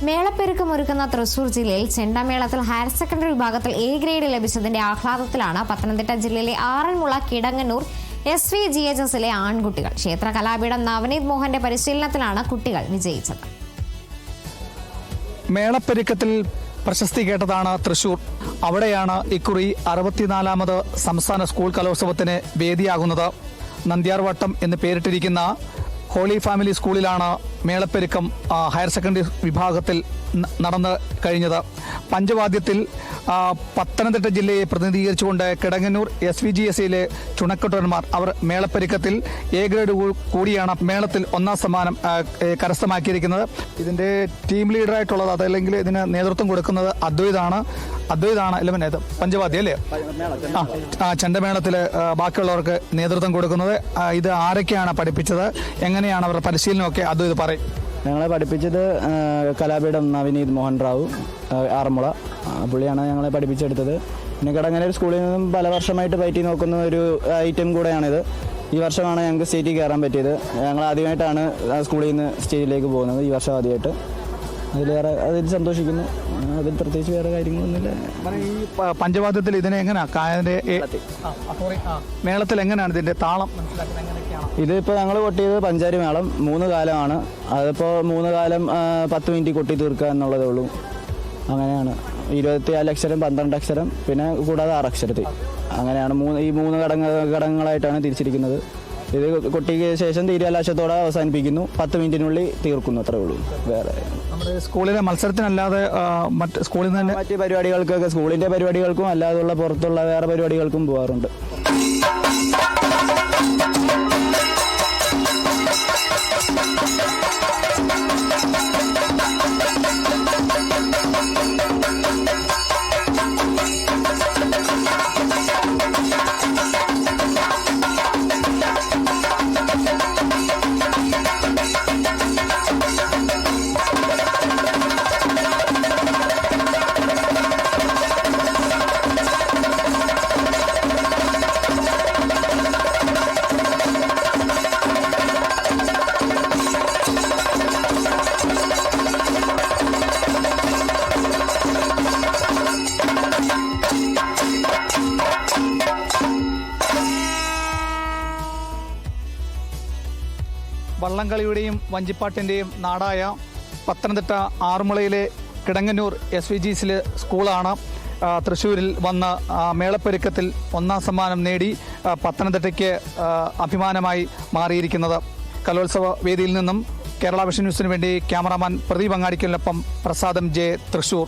മേളപ്പെരുക്കമൊരുക്കുന്ന തൃശൂർ ജില്ലയിൽ ചെണ്ടമേളത്തിൽ higher secondary വിഭാഗത്തിൽ A grade ലഭിച്ചതിന്റെ ആഹ്ലാദത്തിലാണ് പത്തനംതിട്ട ജില്ലയിലെ ആറന്മുള കിടങ്ങന്നൂർ SVGHSലെ ആൺകുട്ടികൾ. ക്ഷേത്ര കലാപീഠം നവനീത് മോഹന്റെ പരിശീലനത്തിലാണ് കുട്ടികൾ വിജയിച്ചത്. മേളപ്പെരുക്കത്തിൽ പ്രശസ്തി കേട്ടതാണ് തൃശൂർ. അവിടെയാണ് ഇക്കുറി 64ാമത് സംസ്ഥാന സ്കൂൾ കലോത്സവത്തിന് വേദിയാകുന്നത്. നന്ദ്യാർവട്ടം എന്ന് പേരിട്ടിരിക്കുന്ന ഹോളി ഫാമിലി സ്കൂളിലാണ് മേളപ്പെരുക്കം ഹയർ സെക്കൻഡറി വിഭാഗത്തിൽ നടന്നു കഴിഞ്ഞത്. പഞ്ചവാദ്യത്തിൽ പത്തനംതിട്ട ജില്ലയെ പ്രതിനിധീകരിച്ചുകൊണ്ട് കിടങ്ങന്നൂർ SVGSയിലെ ചുണക്കെട്ടന്മാർ അവർ മേളപ്പെരുക്കത്തിൽ എ ഗ്രേഡ് കൂടിയാണ് മേളത്തിൽ ഒന്നാം സമ്മാനം കരസ്ഥമാക്കിയിരിക്കുന്നത്. ഇതിന്റെ ടീം ലീഡറായിട്ടുള്ളത് അതല്ലെങ്കിൽ ഇതിന് നേതൃത്വം കൊടുക്കുന്നത് അദ്വൈതാണ് അല്ലേ പഞ്ചവാദ്യം അല്ലേ? ചെണ്ടമേളത്തിൽ ബാക്കിയുള്ളവർക്ക് നേതൃത്വം കൊടുക്കുന്നത്. ഇത് ആരൊക്കെയാണ് പഠിപ്പിച്ചത്, എങ്ങനെയാണ് അവരുടെ പരിശീലനമൊക്കെ അദ്വൈത് പറയും. ഞങ്ങളെ പഠിപ്പിച്ചത് കലാപീഠം നവനീത് മോഹൻ റാവു ആറന്മുള, പുള്ളിയാണ് ഞങ്ങളെ പഠിപ്പിച്ചെടുത്തത്. പിന്നെ കിടങ്ങന്നൂർ സ്കൂളിൽ നിന്നും പല വർഷമായിട്ട് പയറ്റി നോക്കുന്ന ഒരു ഐറ്റം കൂടെയാണിത്. ഈ വർഷമാണ് ഞങ്ങൾക്ക് സ്റ്റേറ്റിൽ കയറാൻ പറ്റിയത്. ഞങ്ങൾ ആദ്യമായിട്ടാണ് സ്കൂളിൽ നിന്ന് സ്റ്റേജിലേക്ക് പോകുന്നത്, ഈ വർഷം ആദ്യമായിട്ട്. അതിൽ സന്തോഷിക്കുന്നു. അതിൽ പ്രത്യേകിച്ച് വേറെ കാര്യങ്ങളൊന്നുമില്ല. ഈ പഞ്ചവാദ്യത്തിൽ ഇതിനെ എങ്ങനെയാ മേളത്തിൽ എങ്ങനെയാണ് ഇതിന്റെ താളം? ഇതിപ്പോൾ ഞങ്ങൾ കൊട്ടിയത് പഞ്ചാരി മേളം 3 കാലമാണ്. അതിപ്പോൾ 3 കാലം 10 മിനിറ്റ് കൊട്ടി തീർക്കുക എന്നുള്ളതേ ഉള്ളൂ. അങ്ങനെയാണ് 24 അക്ഷരം, 12 അക്ഷരം, പിന്നെ കൂടാതെ 6 അക്ഷരത്തിൽ. അങ്ങനെയാണ് ഈ 3 ഘടകങ്ങളായിട്ടാണ് തിരിച്ചിരിക്കുന്നത്. ഇത് കൊട്ടിക്ക് ശേഷം തീരാലാശത്തോടെ അവസാനിപ്പിക്കുന്നു. 10 മിനിറ്റിനുള്ളിൽ തീർക്കുന്നു, അത്രേ ഉള്ളൂ. വേറെ നമ്മുടെ സ്കൂളിലെ മത്സരത്തിനല്ലാതെ മറ്റ് സ്കൂളിൽ നിന്ന് തന്നെ മറ്റ് പരിപാടികൾക്കൊക്കെ, സ്കൂളിൻ്റെ പരിപാടികൾക്കും അല്ലാതുള്ള പുറത്തുള്ള വേറെ പരിപാടികൾക്കും പോകാറുണ്ട്. വള്ളംകളിയുടെയും വഞ്ചിപ്പാട്ടിൻ്റെയും നാടായ പത്തനംതിട്ട ആറന്മുളയിലെ കിടങ്ങന്നൂർ SVGSയിലെ സ്കൂളാണ് തൃശ്ശൂരിൽ വന്ന് മേളപ്പെരുക്കത്തിൽ ഒന്നാം സമ്മാനം നേടി പത്തനംതിട്ടയ്ക്ക് അഭിമാനമായി മാറിയിരിക്കുന്നത്. കലോത്സവ വേദിയിൽ നിന്നും കേരള വിഷൻ ന്യൂസിന് വേണ്ടി ക്യാമറാമാൻ പ്രദീപ് അങ്ങാടിക്കലിനൊപ്പം പ്രസാദം J, തൃശ്ശൂർ.